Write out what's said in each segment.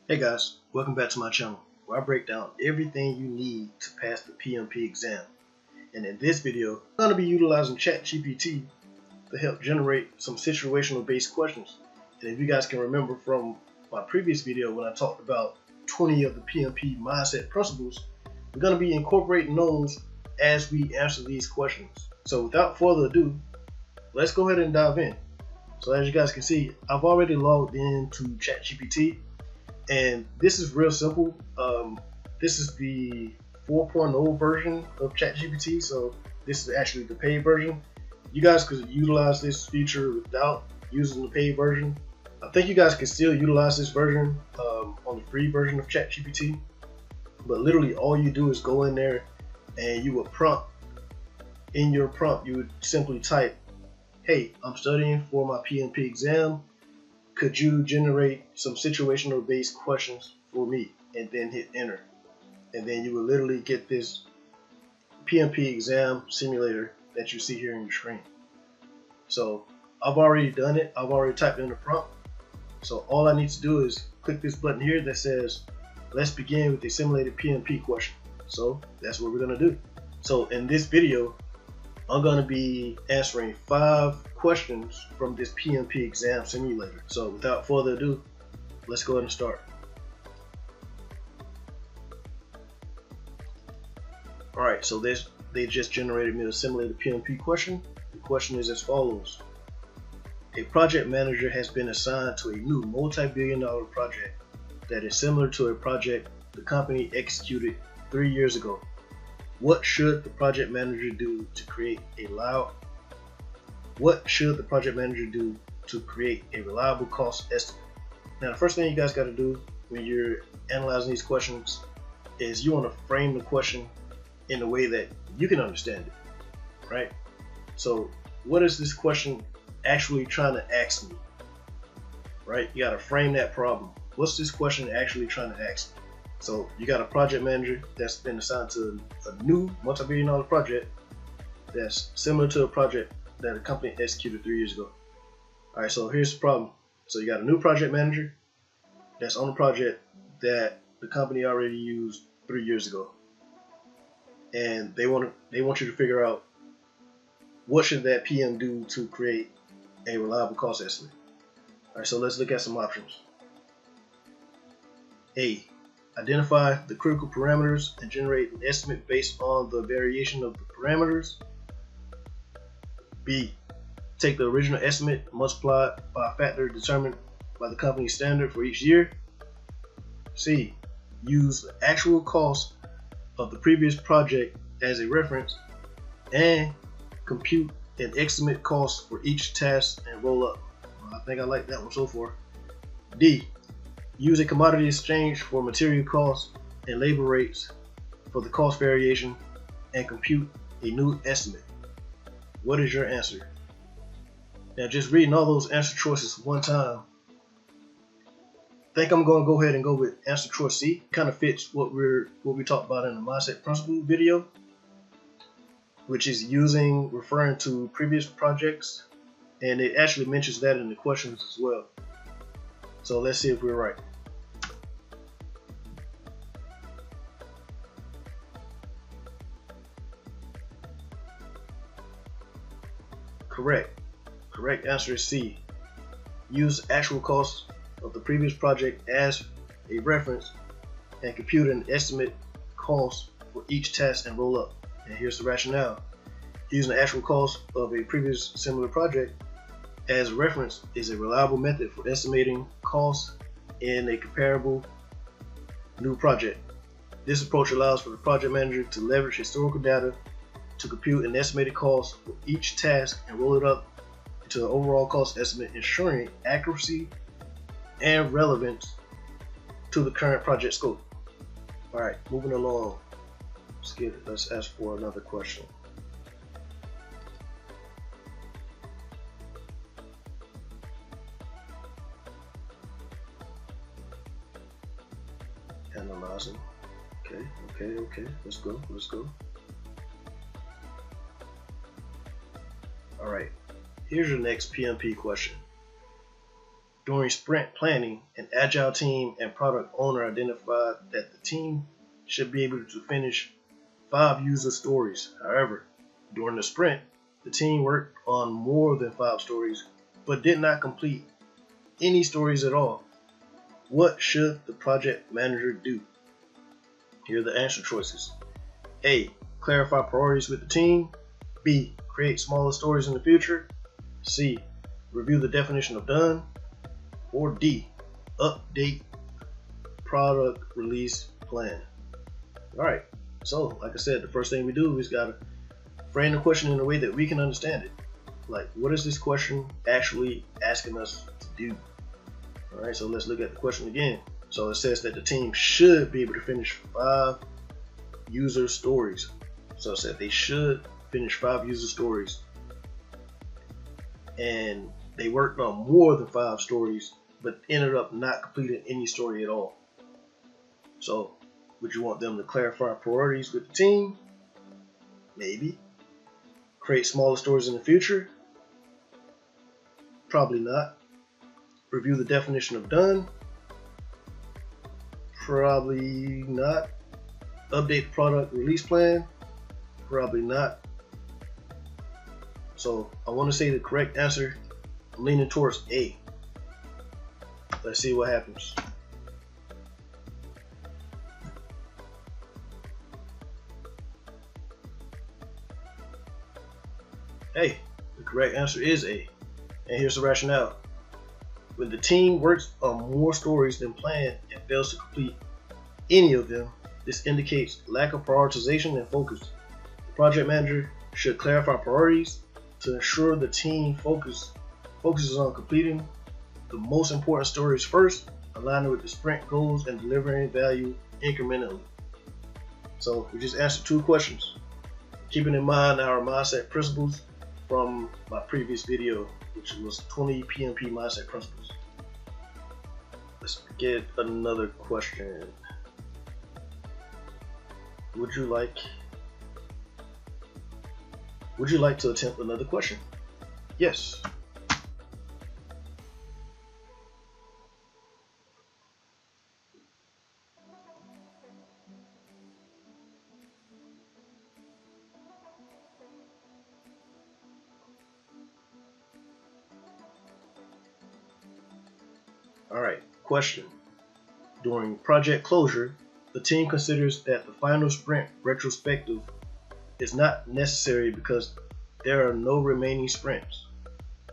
Hey guys, welcome back to my channel where I break down everything you need to pass the PMP exam. And in this video, I'm going to be utilizing Chat GPT to help generate some situational based questions. And if you guys can remember from my previous video when I talked about 20 of the PMP mindset principles, we're going to be incorporating those as we answer these questions. So without further ado, let's go ahead and dive in. So as you guys can see, I've already logged into Chat GPT. And this is real simple. This is the 4.0 version of ChatGPT, so this is actually the paid version. You guys could utilize this feature without using the paid version. I think you guys can still utilize this version on the free version of ChatGPT, but literally all you do is go in there and you would prompt. In your prompt, you would simply type, "Hey, I'm studying for my PMP exam. Could you generate some situational based questions for me?" And then hit enter. And then you will literally get this PMP exam simulator that you see here on your screen. So I've already done it. I've already typed in the prompt. So all I need to do is click this button here that says, "Let's begin with a simulated PMP question." So that's what we're going to do. So in this video, I'm going to be answering 5 questions from this PMP exam simulator. So without further ado, let's go ahead and start. Alright, so they just generated me a simulated PMP question. The question is as follows. A project manager has been assigned to a new multi-billion-dollar project that is similar to a project the company executed 3 years ago. What should the project manager do to create a reliable cost estimate? Now, the first thing you guys got to do when you're analyzing these questions is you want to frame the question in a way that you can understand it, right? So, what is this question actually trying to ask me, right? You got to frame that problem. What's this question actually trying to ask me? So you got a project manager that's been assigned to a new multi-billion-dollar project that's similar to a project that a company executed 3 years ago. All right, so here's the problem. So you got a new project manager that's on a project that the company already used 3 years ago, and they want you to figure out what should that PM do to create a reliable cost estimate. All right, so let's look at some options. A. Identify the critical parameters and generate an estimate based on the variation of the parameters. B. Take the original estimate and multiply it by a factor determined by the company's standard for each year. C. Use the actual cost of the previous project as a reference and compute an estimate cost for each task and roll up. Well, I think I like that one so far. D. Use a commodity exchange for material costs and labor rates for the cost variation and compute a new estimate. What is your answer? Now, just reading all those answer choices one time, I think I'm going to go ahead and go with answer choice C. Kind of fits what we talked about in the mindset principle video, which is referring to previous projects, and it actually mentions that in the questions as well. So let's see if we're right. Correct answer is C. Use actual costs of the previous project as a reference and compute an estimate cost for each task and roll up. And here's the rationale. Using the actual cost of a previous similar project as a reference is a reliable method for estimating costs in a comparable new project. This approach allows for the project manager to leverage historical data to compute an estimated cost for each task and roll it up into an overall cost estimate, ensuring accuracy and relevance to the current project scope. All right, moving along. Let's ask for another question. Analyzing. Okay. Let's go. All right. Here's your next PMP question. During sprint planning, an agile team and product owner identified that the team should be able to finish 5 user stories. However, during the sprint, the team worked on more than 5 stories, but did not complete any stories at all. What should the project manager do? Here are the answer choices. A. Clarify priorities with the team. B. Create smaller stories in the future. C. Review the definition of done. Or D. Update product release plan. Alright, so like I said, the first thing we do is gotta frame the question in a way that we can understand it. Like, what is this question actually asking us to do? Alright, so let's look at the question again. So it says that the team should be able to finish 5 user stories. So it said they should finish 5 user stories. And they worked on more than 5 stories, but ended up not completing any story at all. So would you want them to clarify priorities with the team? Maybe. Create smaller stories in the future? Probably not. Review the definition of done? Probably not. Update the product release plan? Probably not. So I want to say the correct answer. I'm leaning towards A. Let's see what happens. Hey, the correct answer is A. And here's the rationale. When the team works on more stories than planned and fails to complete any of them, this indicates lack of prioritization and focus. The project manager should clarify priorities to ensure the team focuses on completing the most important stories first, aligning with the sprint goals and delivering value incrementally. So we just answered 2 questions, keeping in mind our mindset principles from my previous video, which was 20 PMP mindset principles. Let's get another question. Would you like to attempt another question? Yes. Alright, question. During project closure, the team considers that the final sprint retrospective is not necessary because there are no remaining sprints.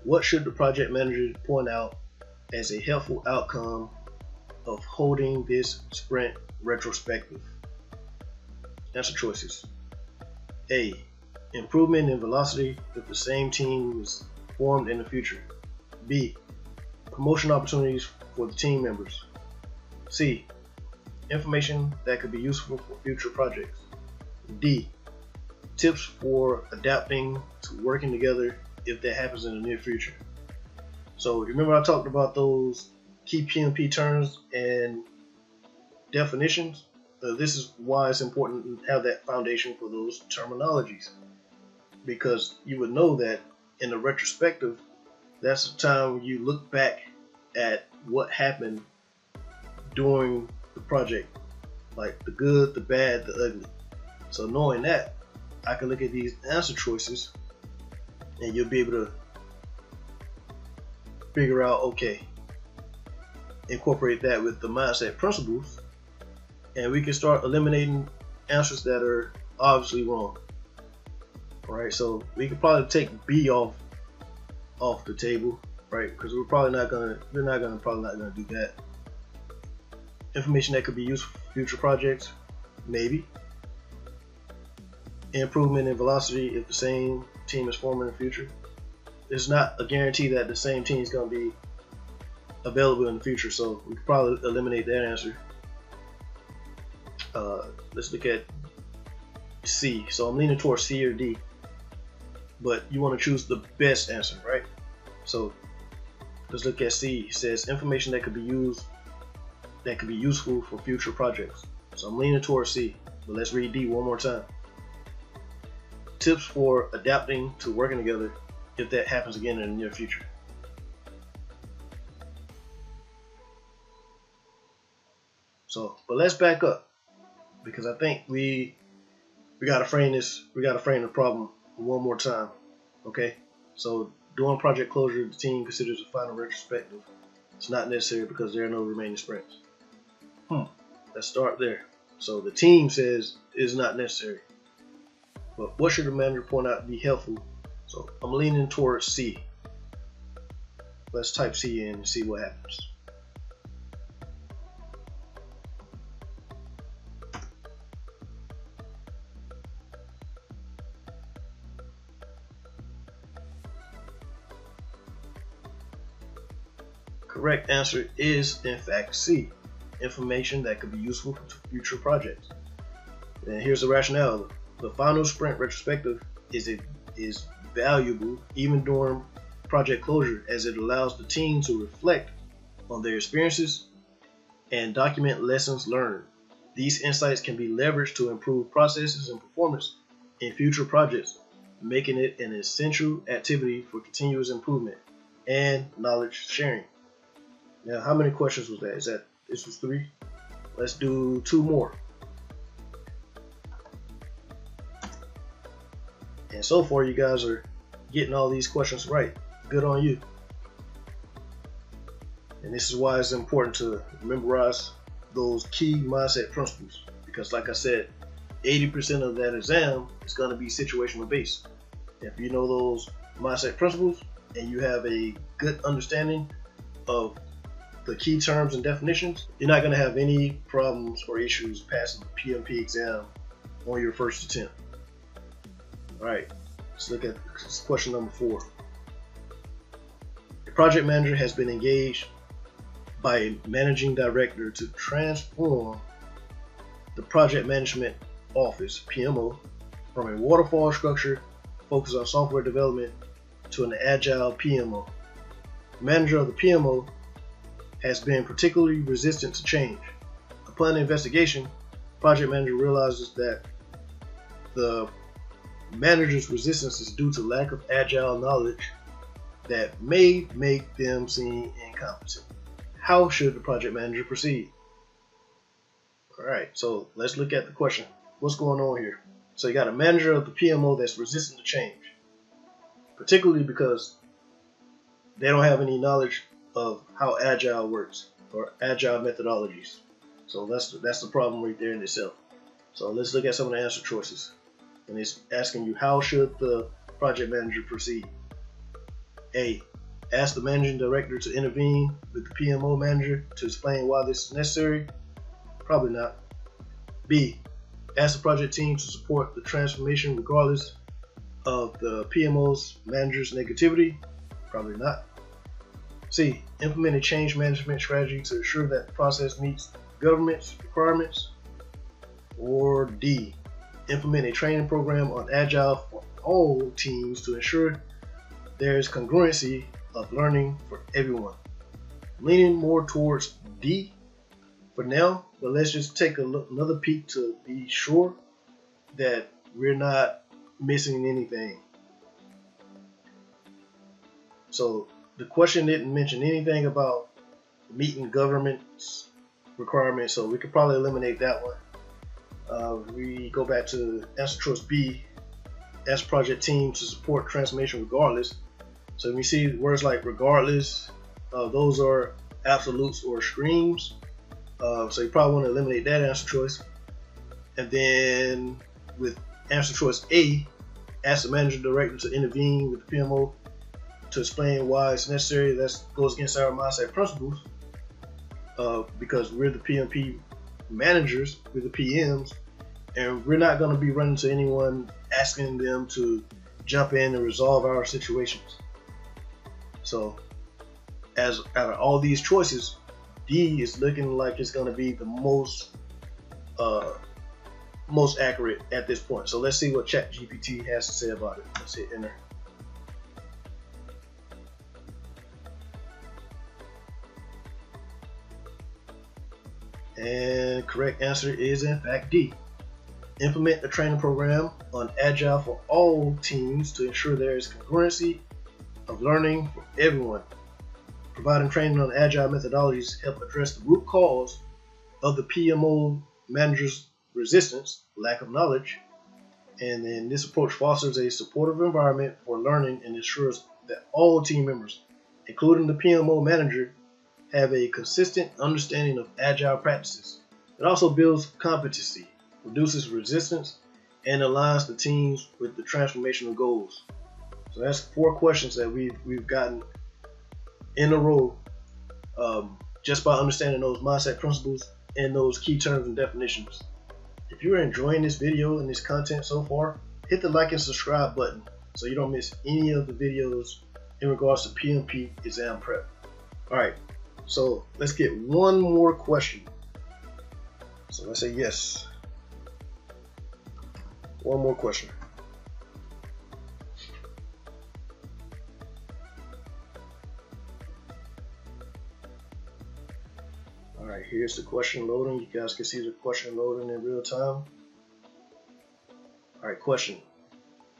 What should the project manager point out as a helpful outcome of holding this sprint retrospective? Answer choices. A. Improvement in velocity if the same team is formed in the future. B. Promotion opportunities for the team members. C. Information that could be useful for future projects. D. Tips for adapting to working together if that happens in the near future. So remember I talked about those key PMP terms and definitions? This is why it's important to have that foundation for those terminologies, because you would know that in the retrospective, that's the time when you look back at what happened during the project, like the good, the bad, the ugly. So knowing that, I can look at these answer choices and you'll be able to figure out, okay, incorporate that with the mindset principles, and we can start eliminating answers that are obviously wrong. Alright, so we could probably take B off the table, right? Because we're probably not gonna do that. Information that could be used for future projects, maybe. Improvement in velocity if the same team is formed in the future. It's not a guarantee that the same team is going to be available in the future, so we could probably eliminate that answer. Let's look at C. So I'm leaning towards C or D, but you want to choose the best answer, right? So let's look at C. It says information that could be useful for future projects. So I'm leaning towards C, but let's read D one more time. Tips for adapting to working together if that happens again in the near future. But let's back up, because I think we gotta frame this. We gotta frame the problem one more time. Okay. So during project closure, the team considers a final retrospective. It's not necessary because there are no remaining sprints. Let's start there. So the team says it's not necessary. But what should the manager point out to be helpful? So I'm leaning towards C. Let's type C in and see what happens. Correct answer is in fact C. Information that could be useful for future projects. And here's the rationale. The final sprint retrospective is valuable even during project closure, as it allows the team to reflect on their experiences and document lessons learned. These insights can be leveraged to improve processes and performance in future projects, making it an essential activity for continuous improvement and knowledge sharing. Now, how many questions was that? This was 3. Let's do 2 more. And so far, you guys are getting all these questions right. Good on you. And this is why it's important to memorize those key mindset principles, because like I said, 80% of that exam is going to be situational based. If you know those mindset principles and you have a good understanding of the key terms and definitions, you're not going to have any problems or issues passing the PMP exam on your first attempt. All right, let's look at question number 4. A project manager has been engaged by a managing director to transform the project management office, PMO, from a waterfall structure focused on software development to an agile PMO. The manager of the PMO has been particularly resistant to change. Upon investigation, the project manager realizes that the manager's resistance is due to lack of agile knowledge that may make them seem incompetent. How should the project manager proceed? Alright, so let's look at the question. What's going on here? So you got a manager of the PMO that's resistant to change, particularly because they don't have any knowledge of how agile works or agile methodologies. So that's the problem right there in itself. So let's look at some of the answer choices. And it's asking you, how should the project manager proceed? A, ask the managing director to intervene with the PMO manager to explain why this is necessary. Probably not. B, ask the project team to support the transformation regardless of the PMO's manager's negativity. Probably not. C, implement a change management strategy to ensure that the process meets government's requirements. Or D, implement a training program on agile for all teams to ensure there is congruency of learning for everyone. I'm leaning more towards D for now, but let's just take another peek to be sure that we're not missing anything. So the question didn't mention anything about meeting government's requirements, so we could probably eliminate that one. We go back to answer choice B, ask project team to support transformation regardless. So we see words like regardless, those are absolutes or extremes. So you probably want to eliminate that answer choice. And then with answer choice A, ask the manager director to intervene with the PMO to explain why it's necessary. That goes against our mindset principles, because we're the PMP managers, we're the PMs, and we're not going to be running to anyone asking them to jump in and resolve our situations. So as out of all these choices, D is looking like it's going to be the most accurate at this point. So let's see what Chat GPT has to say about it. Let's hit enter. And correct answer is in fact D. Implement a training program on agile for all teams to ensure there is congruency of learning for everyone. Providing training on agile methodologies help address the root cause of the PMO manager's resistance, lack of knowledge, and then this approach fosters a supportive environment for learning and ensures that all team members, including the PMO manager, have a consistent understanding of agile practices. It also builds competency, reduces resistance, and aligns the teams with the transformational goals. So that's 4 questions that we've gotten in a row, just by understanding those mindset principles and those key terms and definitions. If you're enjoying this video and this content so far, hit the like and subscribe button so you don't miss any of the videos in regards to PMP exam prep. Alright, so let's get one more question. So let's say yes. One more question. Alright, here's the question loading. You guys can see the question loading in real time. Alright, question.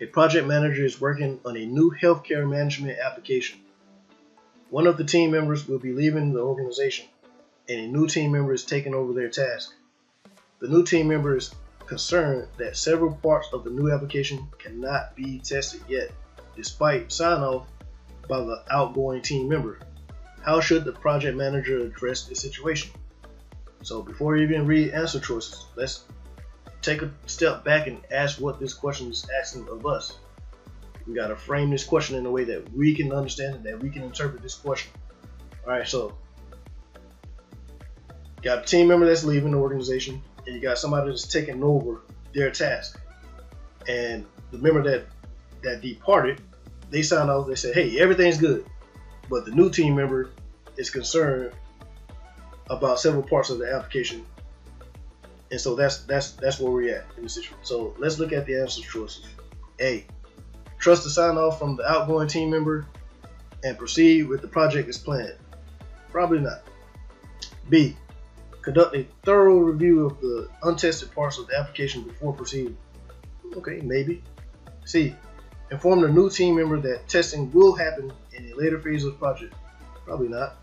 A project manager is working on a new healthcare management application. One of the team members will be leaving the organization, and a new team member is taking over their task. The new team member is concerned that several parts of the new application cannot be tested yet, despite sign-off by the outgoing team member. How should the project manager address this situation? So before you even read answer choices, let's take a step back and ask what this question is asking of us. We got to frame this question in a way that we can understand it, that we can interpret this question. Alright, so got a team member that's leaving the organization, and you got somebody that's taking over their task. And the member that departed, they signed off, they said, hey, everything's good. But the new team member is concerned about several parts of the application. And so that's where we're at in the situation. So let's look at the answer choices. A, trust the sign off from the outgoing team member and proceed with the project as planned. Probably not. B, conduct a thorough review of the untested parts of the application before proceeding. Okay, maybe. C, inform the new team member that testing will happen in a later phase of the project. Probably not.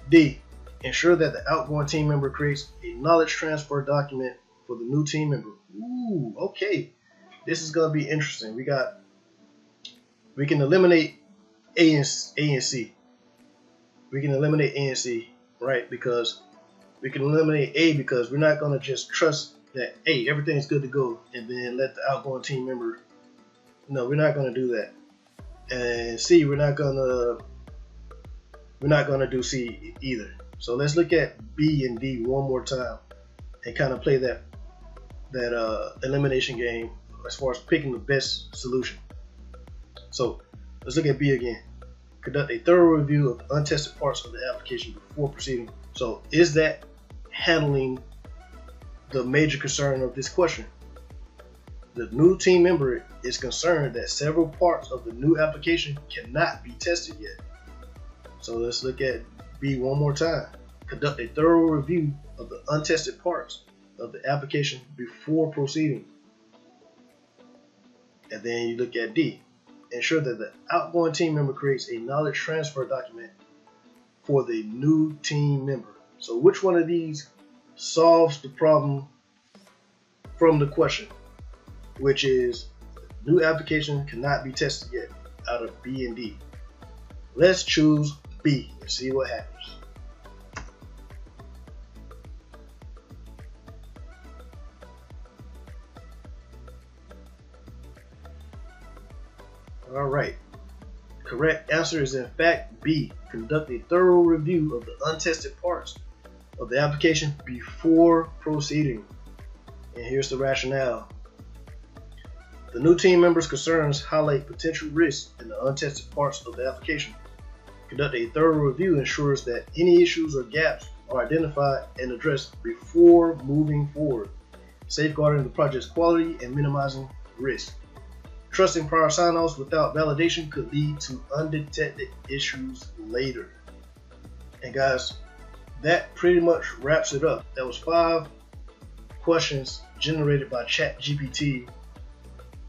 D, ensure that the outgoing team member creates a knowledge transfer document for the new team member. Ooh, okay. This is going to be interesting. We can eliminate A and C. We can eliminate A and C, right? Because we can eliminate A because we're not going to just trust that, hey, everything's good to go, and then let the outgoing team member. No, we're not going to do that. And C, we're not going to do C either. So let's look at B and D one more time and kind of play that elimination game as far as picking the best solution. So let's look at B again. Conduct a thorough review of the untested parts of the application before proceeding. So is that handling the major concern of this question? The new team member is concerned that several parts of the new application cannot be tested yet. So let's look at B one more time. Conduct a thorough review of the untested parts of the application before proceeding. And then you look at D. Ensure that the outgoing team member creates a knowledge transfer document for the new team member. So which one of these solves the problem from the question, which is new application cannot be tested yet, out of B and D? Let's choose B and see what happens. Alright, correct answer is in fact B. Conduct a thorough review of the untested parts of the application before proceeding. And here's the rationale. The new team member's concerns highlight potential risks in the untested parts of the application. Conduct a thorough review ensures that any issues or gaps are identified and addressed before moving forward, safeguarding the project's quality and minimizing risk. Trusting prior sign-offs without validation could lead to undetected issues later. And guys, that pretty much wraps it up. That was 5 questions generated by Chat GPT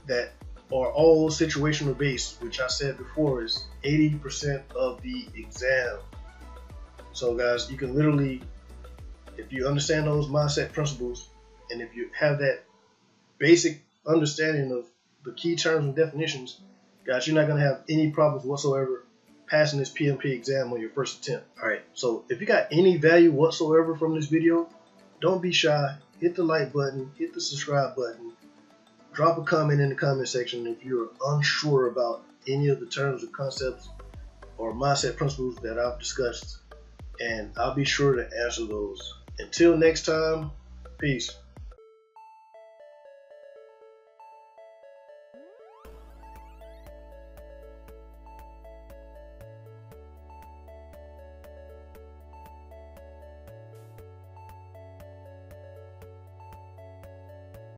that are all situational based, which I said before is 80% of the exam. So guys, you can literally if you understand those mindset principles, and if you have that basic understanding of the key terms and definitions, guys, you're not going to have any problems whatsoever passing this PMP exam on your first attempt. Alright, so if you got any value whatsoever from this video, don't be shy. Hit the like button, hit the subscribe button, drop a comment in the comment section if you're unsure about any of the terms or concepts or mindset principles that I've discussed, and I'll be sure to answer those. Until next time, peace.